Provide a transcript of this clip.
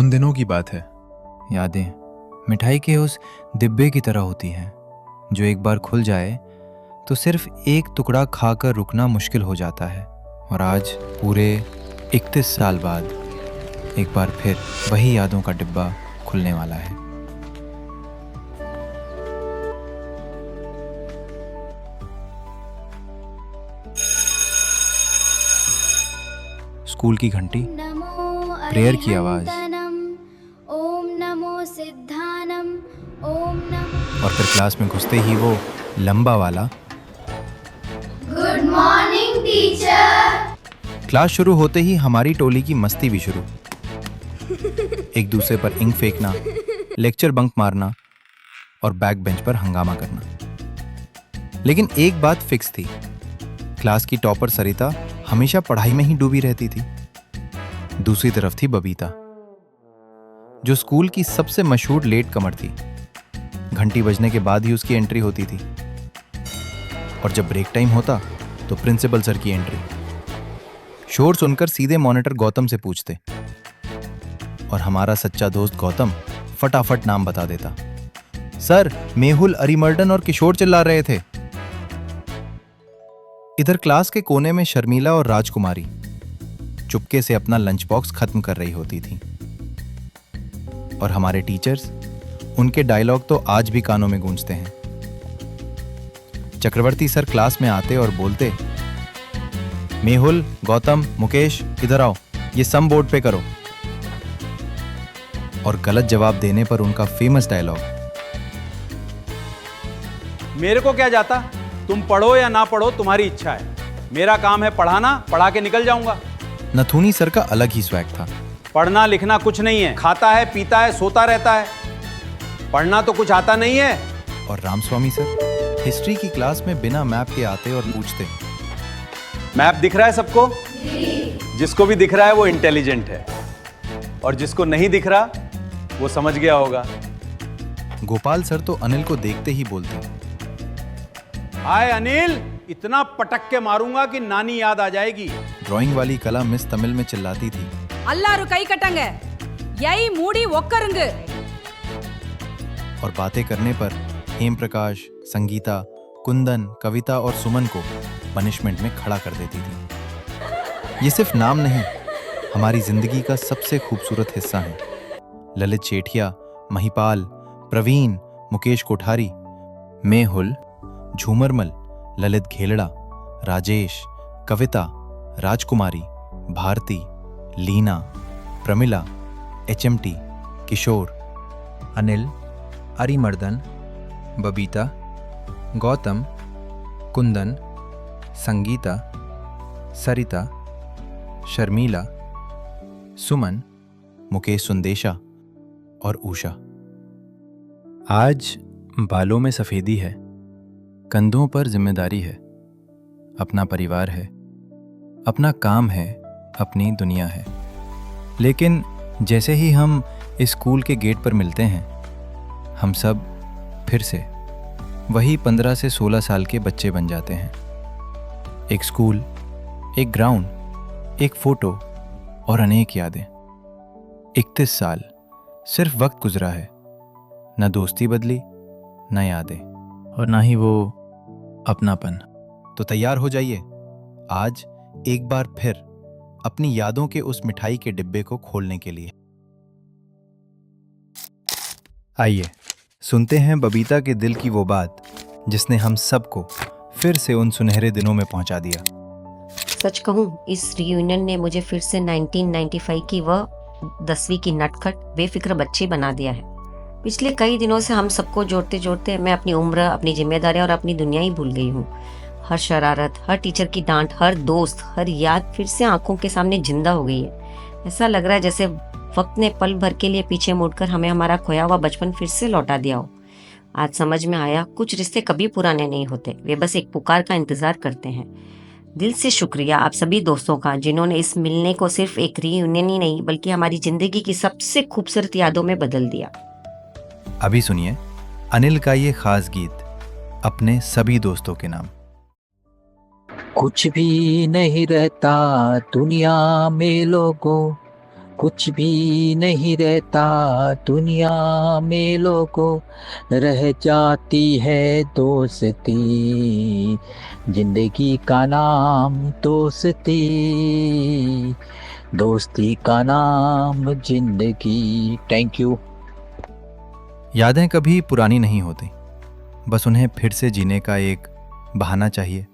उन दिनों की बात है। यादें मिठाई के उस डिब्बे की तरह होती हैं जो एक बार खुल जाए तो सिर्फ एक टुकड़ा खाकर रुकना मुश्किल हो जाता है। और आज पूरे 31 साल बाद एक बार फिर वही यादों का डिब्बा खुलने वाला है। स्कूल की घंटी, प्रेयर की आवाज ओम नमो सिद्धानम ओम नमो। और फिर क्लास में घुसते ही वो लंबा वाला गुड मॉर्निंग टीचर। क्लास शुरू होते ही हमारी टोली की मस्ती भी शुरू। एक दूसरे पर इंक फेंकना, लेक्चर बंक मारना और बैक बेंच पर हंगामा करना। लेकिन एक बात फिक्स थी, क्लास की टॉपर सरिता हमेशा पढ़ाई में ही डूबी रहती थी। दूसरी तरफ थी बबीता, जो स्कूल की सबसे मशहूर लेट कमर थी। घंटी बजने के बाद ही उसकी एंट्री होती थी और जब ब्रेक टाइम होता तो प्रिंसिपल सर की एंट्री। शोर सुनकर सीधे मॉनिटर गौतम से पूछते और हमारा सच्चा दोस्त गौतम फटाफट नाम बता देता। सर, मेहुल, अरिमर्दन और किशोर चिल्ला रहे थे। इधर क्लास के कोने में शर्मिला और राजकुमारी चुपके से अपना लंच बॉक्स खत्म कर रही होती थी। और हमारे टीचर्स, उनके डायलॉग तो आज भी कानों में गूंजते हैं। चक्रवर्ती सर क्लास में आते और बोलते, मेहुल, गौतम, मुकेश, इधर आओ, ये सम बोर्ड पे करो। और गलत जवाब देने पर उनका फेमस डायलॉग, मेरे को क्या जाता, तुम पढ़ो या ना पढ़ो तुम्हारी इच्छा है, मेरा काम है पढ़ाना, पढ़ा के निकल जाऊंगा। नथुनी सर का अलग ही स्वैग था। पढ़ना लिखना कुछ नहीं है, खाता है, पीता है, सोता रहता है, पढ़ना तो कुछ आता नहीं है। और रामस्वामी सर हिस्ट्री की क्लास में बिना मैप के आते और पूछते, मैप दिख रहा है सबको? जिसको भी दिख रहा है वो इंटेलिजेंट है, और जिसको नहीं दिख रहा वो समझ गया होगा। गोपाल सर तो अनिल को देखते ही बोलते, हाय अनिल, इतना पटक के मारूंगा कि नानी याद आ जाएगी। ड्राइंग वाली कला मिस तमिल में चिल्लाती थी, अल्लारू कई कटंग यही मूडी ओक्करुंग। और बातें करने पर हेम प्रकाश, संगीता, कुंदन, कविता और सुमन को पनिशमेंट में खड़ा कर देती थी। ये सिर्फ नाम नहीं, हमारी जिंदगी का सबसे खूबसूरत हिस्सा है। ललित शेठिया, महिपाल, प्रवीण, मुकेश कोठारी, मेहुल, झूमरमल, ललित घेलड़ा, राजेश, कविता, राजकुमारी, भारती, लीना, प्रमिला, एचएमटी, किशोर, अनिल, अरिमर्दन, बबीता, गौतम, कुंदन, संगीता, सरिता, शर्मिला, सुमन, मुकेश सुंदेशा और उषा। आज बालों में सफेदी है, कंधों पर जिम्मेदारी है, अपना परिवार है, अपना काम है, अपनी दुनिया है। लेकिन जैसे ही हम इस स्कूल के गेट पर मिलते हैं, हम सब फिर से वही 15 से 16 साल के बच्चे बन जाते हैं। एक स्कूल, एक ग्राउंड, एक फोटो और अनेक यादें। 31 साल सिर्फ वक्त गुजरा है, न दोस्ती बदली, न यादें, और ना ही वो अपनापन। तो तैयार हो जाइए, आज एक बार फिर अपनी यादों के उस मिठाई के डिब्बे को खोलने के लिए। आइए सुनते हैं बबीता के दिल की वो बात जिसने हम सबको फिर से उन सुनहरे दिनों में पहुंचा दिया। सच कहूं, इस रियूनियन ने मुझे फिर से 1995 की वह 10वीं की नटखट बेफिक्र बच्ची बना दिया है। पिछले कई दिनों से हम सबको जोड़ते जोड़ते मैं अपनी उम्र, अपनी जिम्मेदारियां और अपनी दुनिया ही भूल गई हूँ। हर शरारत, हर टीचर की डांट, हर दोस्त, हर याद फिर से आंखों के सामने जिंदा हो गई है। ऐसा लग रहा है जैसे वक्त ने पल भर के लिए पीछे मुड़कर हमें हमारा खोया हुआ बचपन फिर से लौटा दिया हो। आज समझ में आया, कुछ रिश्ते कभी पुराने नहीं होते, वे बस एक पुकार का इंतजार करते हैं। दिल से शुक्रिया आप सभी दोस्तों का, जिन्होंने इस मिलने को सिर्फ एक रीयूनियन ही नहीं बल्कि हमारी जिंदगी की सबसे खूबसूरत यादों में बदल दिया। अभी सुनिए अनिल का ये खास गीत अपने सभी दोस्तों के नाम। कुछ भी नहीं रहता दुनिया में लोगों, कुछ भी नहीं रहता दुनिया में लोगों, रह जाती है दोस्ती, जिंदगी का नाम दोस्ती, दोस्ती का नाम जिंदगी। Thank you. यादें कभी पुरानी नहीं होती, बस उन्हें फिर से जीने का एक बहाना चाहिए।